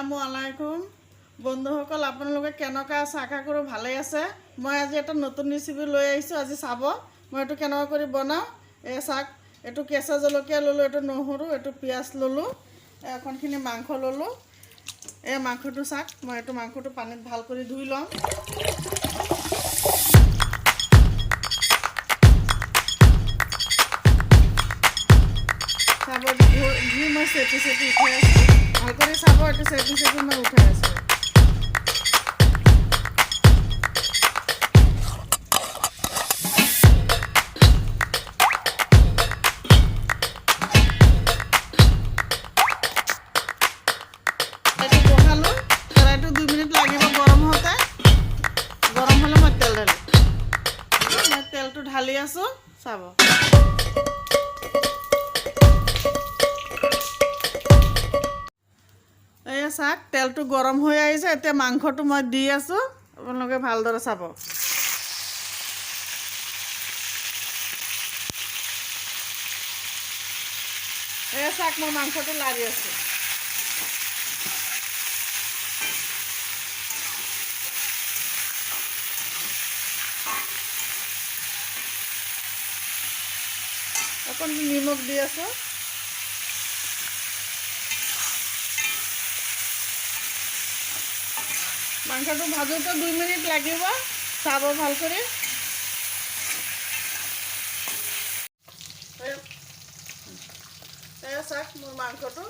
আসসালামু আলাইকুম বন্ধুসকল আপোনালোকে কেনেকৈ আছে আশা কৰোঁ ভালেই আছে মই আজি এটা নতুন ৰেচিপি লৈ আহিছোঁ আজি চাব মই এটো কেনেকৈ কৰি বনাও এই চাক এটো কেঁচা জলকীয়া ললো এটো নহৰু এটো পিয়াজ ললো এখনখিনি মাংস ললো এই মাংসটো চাক মই এটো মাংসটো পানীত ভাল কৰি ধুই লম চাব ধুই মই চেপি উঠাই আছোঁ ভাল কৰি চাব এটো চেপি মই উঠাই আছোঁ তেলটো ঢালি আছো চাব এই চাক তেলটো গৰম হৈ আহিছে এতিয়া মাংসটো মই দি আছো আপোনালোকে ভালদৰে চাব এই চাক মই মাংসটো লাৰি আছো অকণ নিমখ দি আছো মাংসটো ভাজোতে 2 মিনিট লাগিব চাব ভাল কৰি এই চাক মোৰ মাংসটো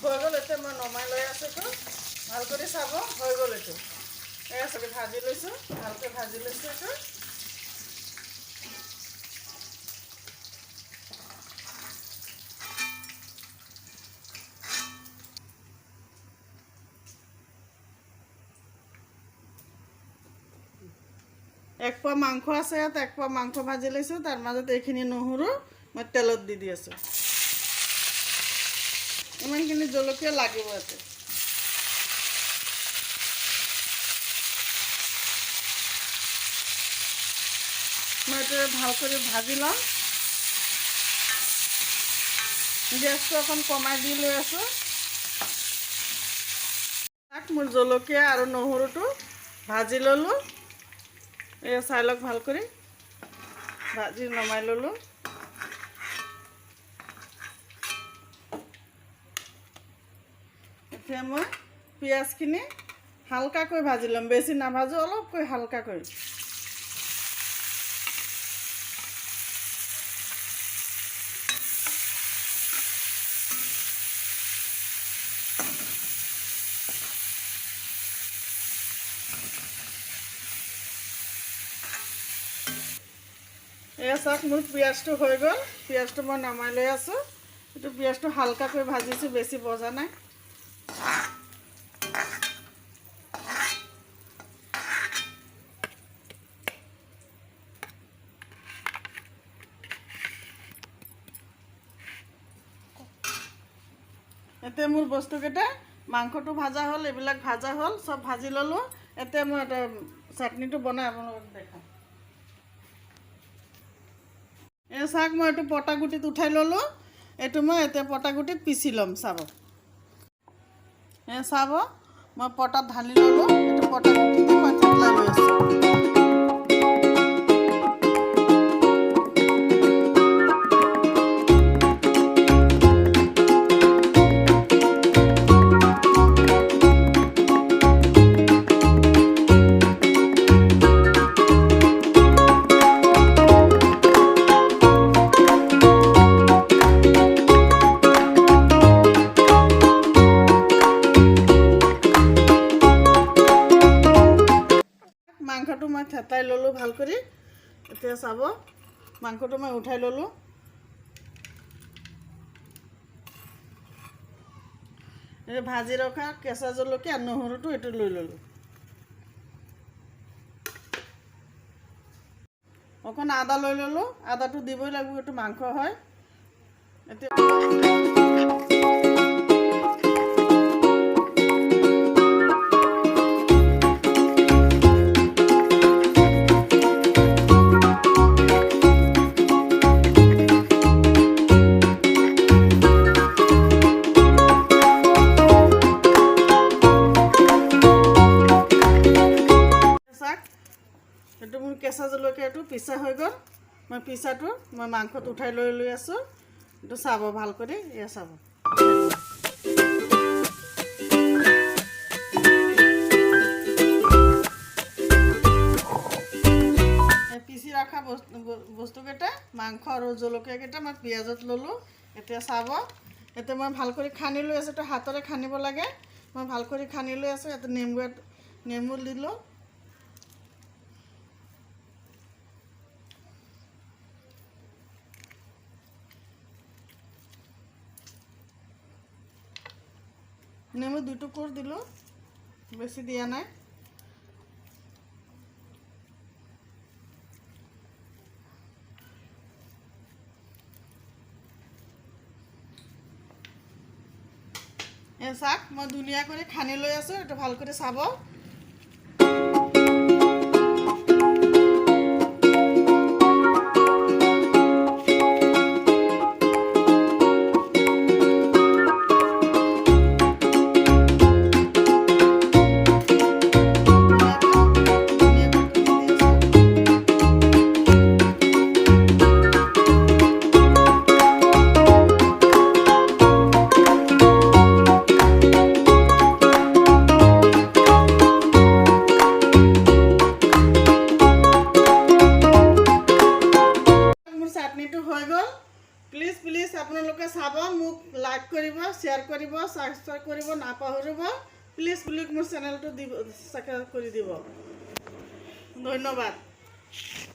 হৈ গ'ল এতিয়া মই নমাই লৈ আছো তো ভাল কৰি চাব হৈ গ'ল এইটো এই চাকে ভাজি লৈছো ভালকৈ ভাজি লৈছো এইটো এক পোৱা মাংস আছে ইয়াত এক পোৱা মাংস ভাজি লৈছোঁ তাৰ মাজত এইখিনি নহৰু মই তেলত দি আছোঁ ইমানখিনি জলকীয়া লাগিব ইয়াতে মই এইটো ভাল কৰি ভাজি লওঁ গেছটো অকণ কমাই দি লৈ আছোঁ তাক মোৰ জলকীয়া আৰু নহৰুটো ভাজি ল'লোঁ এই চাই লওক ভাল কৰি ভাজি নমাই ল'লোঁ এতিয়া মই পিঁয়াজখিনি হালকাকৈ ভাজি ল'ম বেছি নাভাজো অলপকৈ হালকাকৈ এই চাওক মোৰ পিঁয়াজটো হৈ গ'ল পিঁয়াজটো মই নমাই লৈ আছোঁ এইটো পিঁয়াজটো হালকাকৈ ভাজিছোঁ বেছি ভজা নাই এতিয়া মোৰ বস্তুকেইটা মাংসটো ভাজা হ'ল এইবিলাক ভাজা হ'ল চব ভাজি ল'লোঁ এতিয়া মই এটা চাটনিটো বনাই আপোনালোকক দেখাম এই চাক মই এইটো পটাগুটিত উঠাই ল'লোঁ এইটো মই এতিয়া পটাগুটিত পিচি ল'ম চাব এই চাব মই পটাত ঢালি ল'লোঁ এইটো পটাগুটিতে মই থেতলাই লৈ আছোঁ মাংসটো মই থেতাই ল'লোঁ ভাল কৰি এতিয়া চাব মাংসটো মই উঠাই ল'লোঁ এই ভাজি ৰখা কেঁচা জলকীয়া নহৰুটো এইটো লৈ ল'লোঁ অকণ আদা লৈ ল'লোঁ আদাটো দিবই লাগিব এইটো মাংস হয় এতিয়া জলকীয়াটো পিছা হৈ গ'ল মই পিছাটো মই মাংসত উঠাই লৈ আছোঁ এইটো চাব ভাল কৰি এয়া চাব পিছি ৰখা বস্তুকেইটা মাংস আৰু জলকীয়াকেইটা মই পিঁয়াজত ল'লোঁ এতিয়া চাব এতিয়া মই ভাল কৰি খানি লৈ আছোঁ এইটো হাতেৰে খানিব লাগে মই ভাল কৰি খানি লৈ আছোঁ ইয়াতে নেমু দিলোঁ নেমু 2 টুকুৰ দিলোঁ বেছি দিয়া নাই এই চাক মই ধুনীয়া কৰি খানি লৈ আছোঁ এইটো ভাল কৰি চাব চাটনিটো হৈ গ'ল প্লিজ আপোনালোকে চাব মোক লাইক কৰিব শ্বেয়াৰ কৰিব সাবস্ক্ৰাইব কৰিব নাপাহৰিব প্লিজ মোৰ চেনেলটো সাবস্ক্ৰাইব কৰি দিব ধন্যবাদ